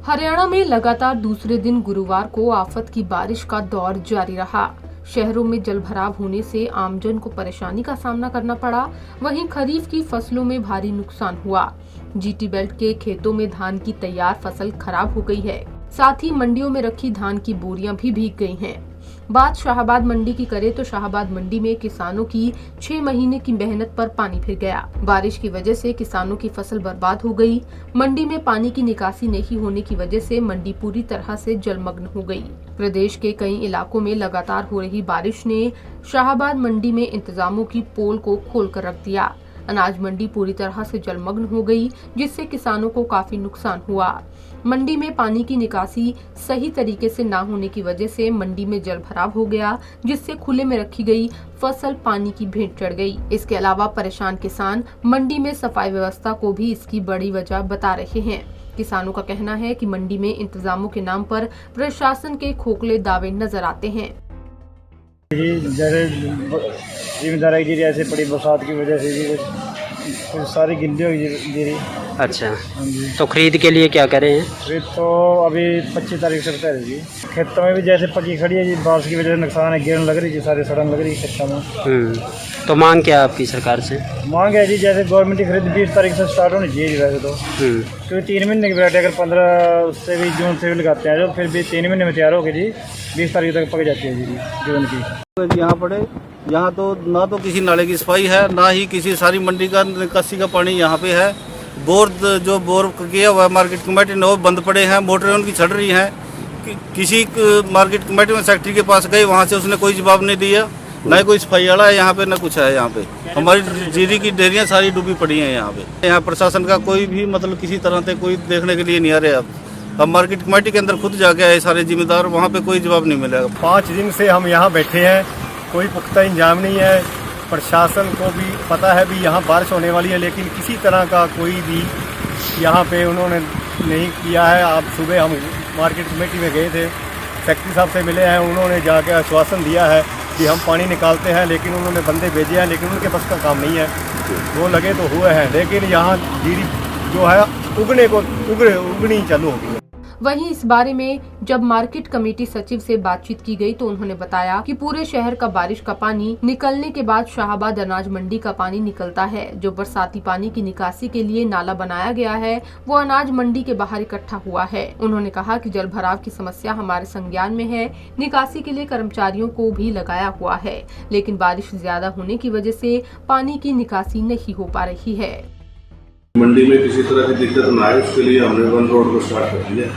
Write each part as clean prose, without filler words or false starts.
हरियाणा में लगातार दूसरे दिन गुरुवार को आफत की बारिश का दौर जारी रहा। शहरों में जलभराव होने से आमजन को परेशानी का सामना करना पड़ा। वहीं खरीफ की फसलों में भारी नुकसान हुआ। जीटी बेल्ट के खेतों में धान की तैयार फसल खराब हो गई है। साथ ही मंडियों में रखी धान की बोरियां भी भीग गई हैं। बात शाहाबाद मंडी की करें तो शाहाबाद मंडी में किसानों की 6 महीने की मेहनत पर पानी फिर गया। बारिश की वजह से किसानों की फसल बर्बाद हो गई। मंडी में पानी की निकासी नहीं होने की वजह से मंडी पूरी तरह से जलमग्न हो गई। प्रदेश के कई इलाकों में लगातार हो रही बारिश ने शाहाबाद मंडी में इंतजामों की पोल को खोलकर रख दिया। अनाज मंडी पूरी तरह से जलमग्न हो गई, जिससे किसानों को काफी नुकसान हुआ। मंडी में पानी की निकासी सही तरीके से न होने की वजह से मंडी में जलभराव हो गया, जिससे खुले में रखी गई फसल पानी की भेंट चढ़ गई। इसके अलावा परेशान किसान मंडी में सफाई व्यवस्था को भी इसकी बड़ी वजह बता रहे हैं। किसानों का कहना है कि मंडी में इंतजामों के नाम पर प्रशासन के खोखले दावे नजर आते हैं। जिम्मेदारी गिरी ऐसे पड़ी बरसात की वजह से भी कुछ सारी गिल्ली हो गिरी। अच्छा, तो खरीद के लिए क्या करें हैं? खरीद तो अभी 25 तारीख से रहता है जी। खेतों में भी जैसे पकी खड़ी है जी, बारिश की वजह से नुकसान है, गिरन लग रही जी, सारी सड़न लग रही है खेतों में। तो मांग क्या आपकी सरकार से? मांग है जी जैसे गवर्नमेंट की खरीद 20 तारीख से स्टार्ट होनी चाहिए वैसे तो, क्योंकि 3 महीने की वैरायटी अगर 15 उससे भी जून से भी लगाते हैं जो फिर भी 3 महीने में तैयार होगी जी, 20 तारीख तक पक जाती है जी जून की। यहाँ पड़े यहाँ तो ना तो किसी नाले की सफाई है, ना ही किसी सारी मंडी का निकासी का पानी यहाँ पे है। बोर जो बोर किया हुआ है मार्केट कमेटी ने वो बंद पड़े हैं, मोटरें उनकी चढ़ रही हैं। किसी मार्केट कमेटी में सेक्रेटरी के पास गए, वहाँ से उसने कोई जवाब नहीं दिया, ना कोई सफाई वाला है यहाँ पे, ना कुछ है यहाँ पे। हमारी जीरी की डेयरियाँ सारी डूबी पड़ी हैं यहाँ पे। यहाँ प्रशासन का कोई भी मतलब किसी तरह से कोई देखने के लिए नहीं आ रहा। हम मार्केट कमेटी के अंदर खुद जाके आए सारे जिम्मेदार, वहाँ पे कोई जवाब नहीं मिलेगा। 5 दिन से हम यहाँ बैठे हैं, कोई पुख्ता इंतजाम नहीं है। प्रशासन को भी पता है भी यहाँ बारिश होने वाली है, लेकिन किसी तरह का कोई भी यहाँ पे उन्होंने नहीं किया है। आप सुबह हम मार्केट कमेटी में गए थे, सेक्रेटरी साहब से मिले हैं, उन्होंने जाके आश्वासन दिया है कि हम पानी निकालते हैं, लेकिन उन्होंने बंदे भेजे हैं, लेकिन उनके बस का काम नहीं है। वो लगे तो हुए हैं, लेकिन यहाँ जीरी जो है उगनी चालू हो गई है। वहीं इस बारे में जब मार्केट कमेटी सचिव से बातचीत की गई तो उन्होंने बताया कि पूरे शहर का बारिश का पानी निकलने के बाद शाहाबाद अनाज मंडी का पानी निकलता है। जो बरसाती पानी की निकासी के लिए नाला बनाया गया है, वो अनाज मंडी के बाहर इकट्ठा हुआ है। उन्होंने कहा कि जलभराव की समस्या हमारे संज्ञान में है। निकासी के लिए कर्मचारियों को भी लगाया हुआ है, लेकिन बारिश ज्यादा होने की वजह से पानी की निकासी नहीं हो पा रही है। मंडी में किसी तरह की दिक्कत न आए उसके लिए हमने 1 रोड को स्टार्ट कर दिया।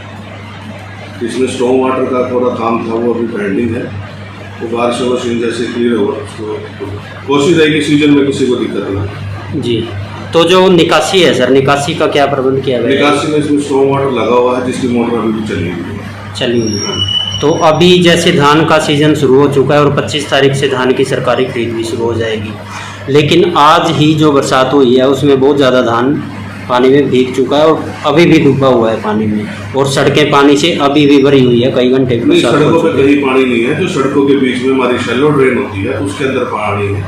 इसमें स्टॉर्म वाटर का थोड़ा काम था, वो अभी पेंडिंग है। वो बारिश का सीजन जैसे क्लियर होगा तो कोशिश रहेगी सीजन में किसी को दिक्कत ना। जी, तो जो निकासी है सर, निकासी का क्या प्रबंध किया गया? निकासी में इसमें स्टॉर्म वाटर लगा हुआ है, जिसकी मोटर अभी भी चली हुई है। तो अभी जैसे धान का सीजन शुरू हो चुका है और 25 तारीख से धान की सरकारी खरीद भी शुरू हो जाएगी, लेकिन आज ही जो बरसात हुई है उसमें बहुत ज़्यादा धान पानी में भीग चुका है और अभी भी डूबा हुआ है पानी में, और सड़कें पानी से अभी भी भरी हुई है। कई घंटे की सड़कों पे कहीं पानी नहीं है। जो सड़कों के बीच में हमारी शैलो ड्रेन होती है उसके अंदर पानी है,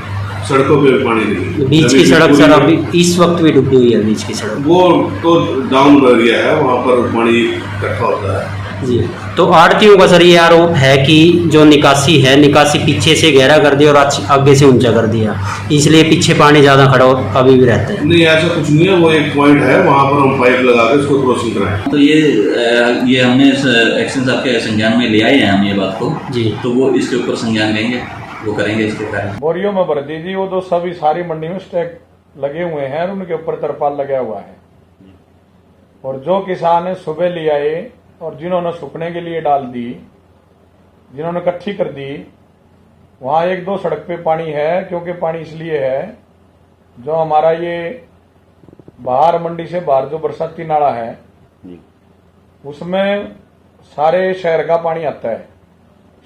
सड़कों पे पानी नहीं है। बीच की सड़क सर अभी इस वक्त भी डूबी हुई है। बीच की सड़क वो तो डाउन एरिया है, वहाँ पर पानी इकट्ठा होता है जी। तो आड़तियों का सर ये आरोप है कि जो निकासी है, निकासी पीछे से गहरा कर दिया और आगे से ऊंचा कर दिया, इसलिए पीछे पानी ज़्यादा खड़ा अभी भी रहता है। नहीं, ऐसा कुछ नहीं है। वो एक पॉइंट है, वहाँ पर हम पाइप लगा के उसको क्रॉसिंग कराएं। तो ये हमने एक्शन आपके संज्ञान में ले आए हैं हम ये बात को जी, तो वो इसके ऊपर संज्ञान लेंगे, वो करेंगे इसके कारण। बोरियों में भर दीजिए, वो तो सभी सारी मंडी में स्टैक लगे हुए हैं, उनके ऊपर तरपाल लगा हुआ है। और जो किसान सुबह ले आए और जिन्होंने सूखने के लिए डाल दी, जिन्होंने इकट्ठी कर दी, वहां 1-2 सड़क पे पानी है। क्योंकि पानी इसलिए है, जो हमारा ये बाहर मंडी से बाहर जो बरसाती नाला है उसमें सारे शहर का पानी आता है।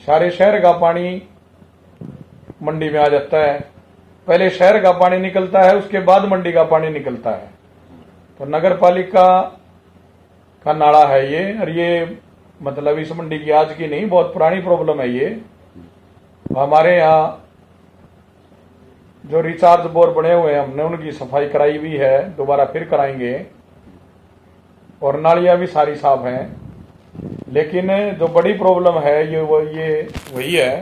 सारे शहर का पानी मंडी में आ जाता है। पहले शहर का पानी निकलता है, उसके बाद मंडी का पानी निकलता है। तो नगर पालिका का नाला है ये, और ये मतलब इस मंडी की आज की नहीं, बहुत पुरानी प्रॉब्लम है ये। हमारे यहाँ जो रिचार्ज बोर बने हुए हैं, हमने उनकी सफाई कराई हुई है, दोबारा फिर कराएंगे। और नालियां भी सारी साफ हैं। लेकिन जो बड़ी प्रॉब्लम है ये वही है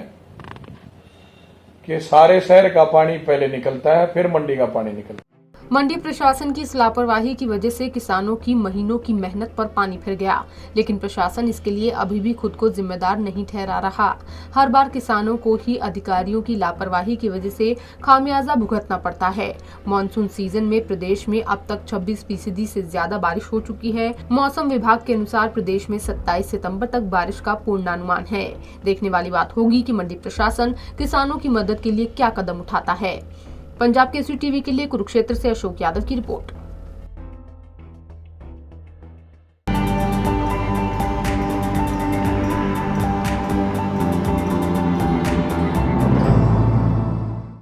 कि सारे शहर का पानी पहले निकलता है, फिर मंडी का पानी निकलता है। मंडी प्रशासन की इस लापरवाही की वजह से किसानों की महीनों की मेहनत पर पानी फिर गया, लेकिन प्रशासन इसके लिए अभी भी खुद को जिम्मेदार नहीं ठहरा रहा। हर बार किसानों को ही अधिकारियों की लापरवाही की वजह से खामियाजा भुगतना पड़ता है। मानसून सीजन में प्रदेश में अब तक 26% से ज्यादा बारिश हो चुकी है। मौसम विभाग के अनुसार प्रदेश में 27 सितंबर तक बारिश का पूर्वानुमान है। देखने वाली बात होगी कि मंडी प्रशासन किसानों की मदद के लिए क्या कदम उठाता है। पंजाब केसरी टीवी के लिए कुरुक्षेत्र से अशोक यादव की रिपोर्ट।